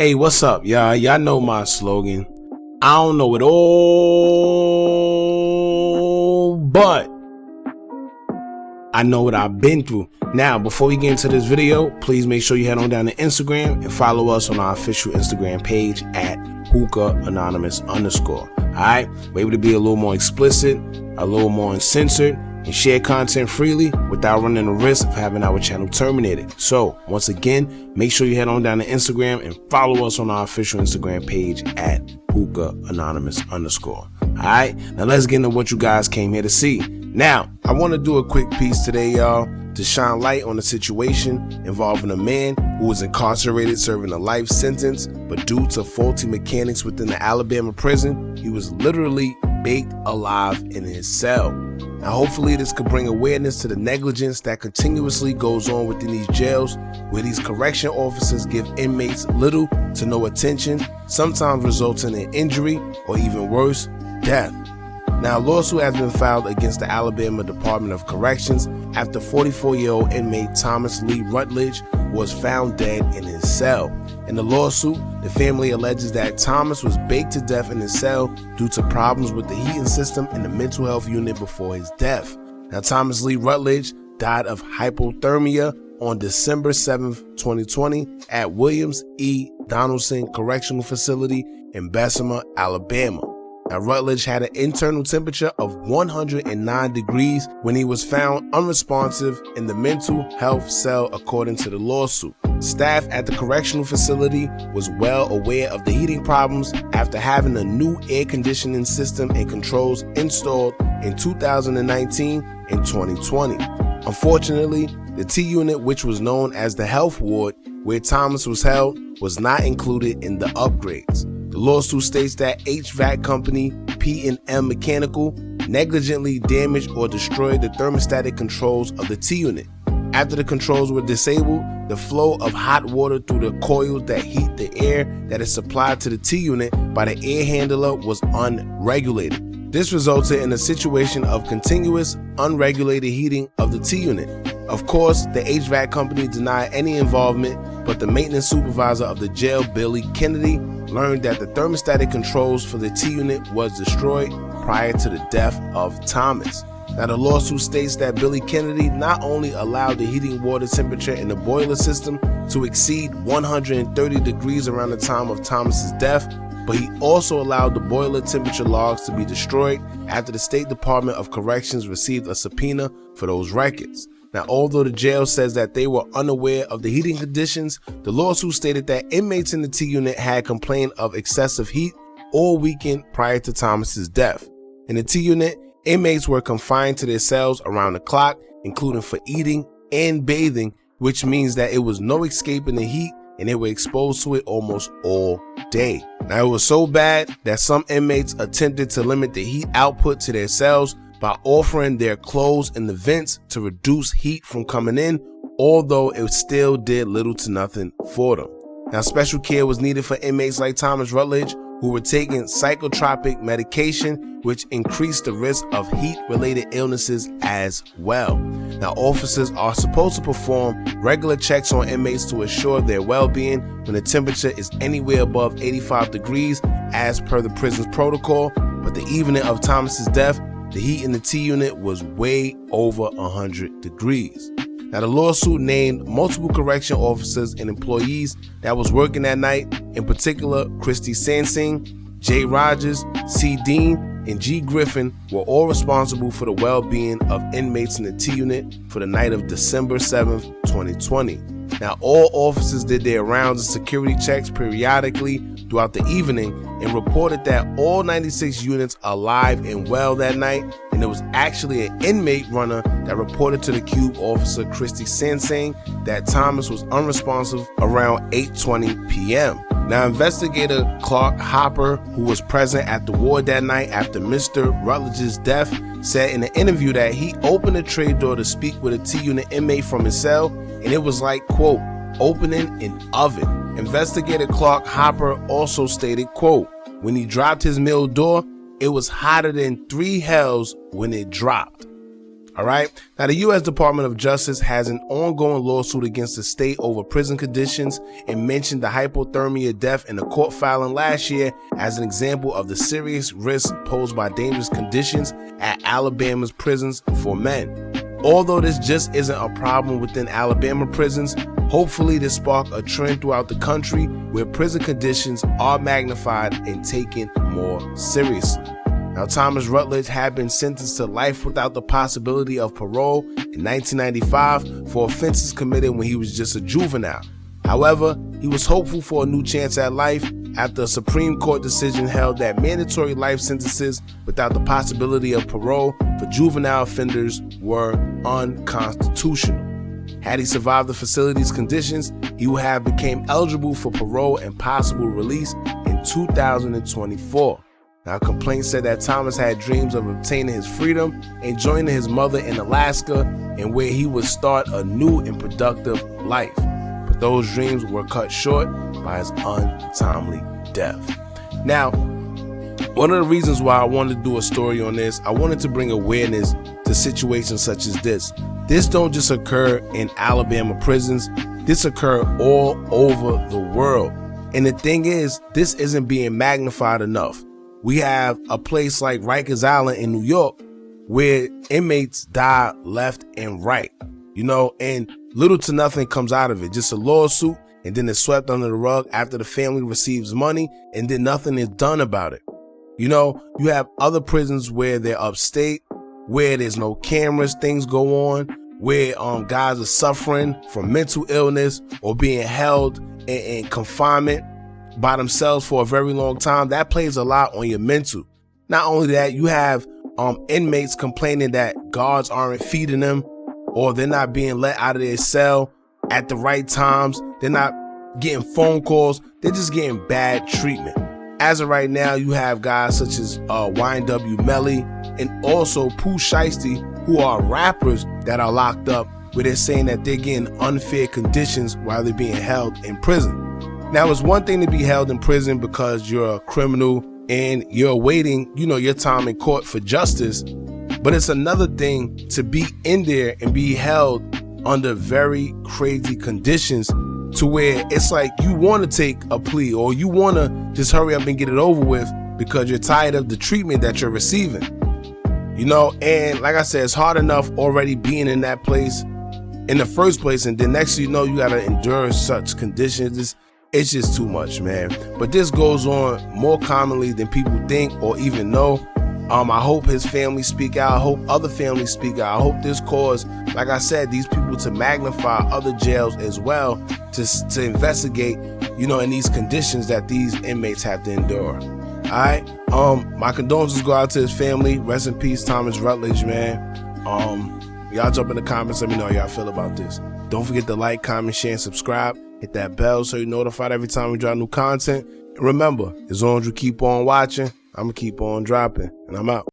Hey, what's up, y'all? Y'all know my slogan. I don't know it all, but I know what I've been through. Now, before we get into this video, please make sure you head on down to Instagram and follow us on our official Instagram page at Hookah Anonymous _. Alright, we're able to be a little more explicit, a little more uncensored, and share content freely without running the risk of having our channel terminated. So, once again, make sure you head on down to Instagram and follow us on our official Instagram page at Hookah Anonymous _. Alright, now let's get into what you guys came here to see. Now, I want to do a quick piece today, y'all, to shine light on a situation involving a man who was incarcerated serving a life sentence, but due to faulty mechanics within the Alabama prison, he was literally baked alive in his cell. Now, hopefully this could bring awareness to the negligence that continuously goes on within these jails, where these correction officers give inmates little to no attention, sometimes resulting in injury or even worse, death. Now, a lawsuit has been filed against the Alabama Department of Corrections after 44-year-old inmate Thomas Lee Rutledge was found dead in his cell. In the lawsuit, the family alleges that Thomas was baked to death in his cell due to problems with the heating system in the mental health unit before his death. Now, Thomas Lee Rutledge died of hypothermia on December 7, 2020 at Williams E. Donaldson Correctional Facility in Bessemer, Alabama. Now, Rutledge had an internal temperature of 109 degrees when he was found unresponsive in the mental health cell, according to the lawsuit. Staff at the correctional facility was well aware of the heating problems after having a new air conditioning system and controls installed in 2019 and 2020. Unfortunately, the T unit, which was known as the health ward where Thomas was held, was not included in the upgrades. The lawsuit states that HVAC company P&M Mechanical negligently damaged or destroyed the thermostatic controls of the T unit. After the controls were disabled, the flow of hot water through the coils that heat the air that is supplied to the T unit by the air handler was unregulated. This resulted in a situation of continuous, unregulated heating of the T unit. Of course, the HVAC company denied any involvement, but the maintenance supervisor of the jail, Billy Kennedy, learned that the thermostatic controls for the T unit was destroyed prior to the death of Thomas. Now, the lawsuit states that Billy Kennedy not only allowed the heating water temperature in the boiler system to exceed 130 degrees around the time of Thomas's death, but he also allowed the boiler temperature logs to be destroyed after the State Department of Corrections received a subpoena for those records. Now, although the jail says that they were unaware of the heating conditions, the lawsuit stated that inmates in the T unit had complained of excessive heat all weekend prior to Thomas's death. In the T unit, inmates were confined to their cells around the clock, including for eating and bathing, which means that it was no escaping the heat and they were exposed to it almost all day. Now, it was so bad that some inmates attempted to limit the heat output to their cells by offering their clothes in the vents to reduce heat from coming in, although it still did little to nothing for them. Now, special care was needed for inmates like Thomas Rutledge, who were taking psychotropic medication, which increased the risk of heat-related illnesses as well. Now, officers are supposed to perform regular checks on inmates to assure their well-being when the temperature is anywhere above 85 degrees as per the prison's protocol, but the evening of Thomas's death, the heat in the T unit was way over 100 degrees. Now, the lawsuit named multiple correction officers and employees that was working that night, in particular Christy Sansing, J. Rogers, C. Dean, and G. Griffin were all responsible for the well-being of inmates in the T unit for the night of December 7th, 2020. Now, all officers did their rounds of security checks periodically throughout the evening and reported that all 96 units are alive and well that night, and there was actually an inmate runner that reported to the cube officer Christy Sansing that Thomas was unresponsive around 8:20 p.m. Now, investigator Clark Hopper, who was present at the ward that night after Mr. Rutledge's death, said in an interview that he opened a tray door to speak with a T unit inmate from his cell, and it was like, quote, opening an oven. Investigator Clark Hopper also stated, quote, when he dropped his mill door, it was hotter than 3 hells when it dropped. All right. Now, the U.S. Department of Justice has an ongoing lawsuit against the state over prison conditions and mentioned the hypothermia death in a court filing last year as an example of the serious risk posed by dangerous conditions at Alabama's prisons for men. Although this just isn't a problem within Alabama prisons, hopefully this spark a trend throughout the country where prison conditions are magnified and taken more seriously. Now, Thomas Rutledge had been sentenced to life without the possibility of parole in 1995 for offenses committed when he was just a juvenile. However, he was hopeful for a new chance at life after a Supreme Court decision held that mandatory life sentences without the possibility of parole for juvenile offenders were unconstitutional. Had he survived the facility's conditions, he would have become eligible for parole and possible release in 2024. Now, a complaint said that Thomas had dreams of obtaining his freedom and joining his mother in Alaska, and where he would start a new and productive life. But those dreams were cut short by his untimely death. Now, one of the reasons why I wanted to do a story on this, I wanted to bring awareness to situations such as this. This don't just occur in Alabama prisons. This occur all over the world. And the thing is, this isn't being magnified enough. We have a place like Rikers Island in New York where inmates die left and right, and little to nothing comes out of it. Just a lawsuit, and then it's swept under the rug after the family receives money, and then nothing is done about it. You have other prisons where they're upstate, where there's no cameras, things go on, where guys are suffering from mental illness or being held in confinement by themselves for a very long time. That plays a lot on your mental. Not only that, you have inmates complaining that guards aren't feeding them, or they're not being let out of their cell at the right times. They're not getting phone calls. They're just getting bad treatment. As of right now, you have guys such as YNW Melly and also Pooh Shiesty, who are rappers that are locked up, where they're saying that they're getting unfair conditions while they're being held in prison. Now, it's one thing to be held in prison because you're a criminal and you're awaiting, your time in court for justice. But it's another thing to be in there and be held under very crazy conditions to where it's like you want to take a plea or you want to just hurry up and get it over with because you're tired of the treatment that you're receiving. And like I said, it's hard enough already being in that place in the first place. And then next thing you know, you got to endure such conditions. It's just too much, man. But this goes on more commonly than people think or even know. I hope his family speak out. I hope other families speak out. I hope this cause, like I said, these people to magnify other jails as well to investigate, in these conditions that these inmates have to endure. All right. My condolences go out to his family. Rest in peace, Thomas Rutledge, man. Y'all jump in the comments. Let me know how y'all feel about this. Don't forget to like, comment, share, and subscribe. Hit that bell so you're notified every time we drop new content. And remember, as long as you keep on watching, I'm going to keep on dropping. And I'm out.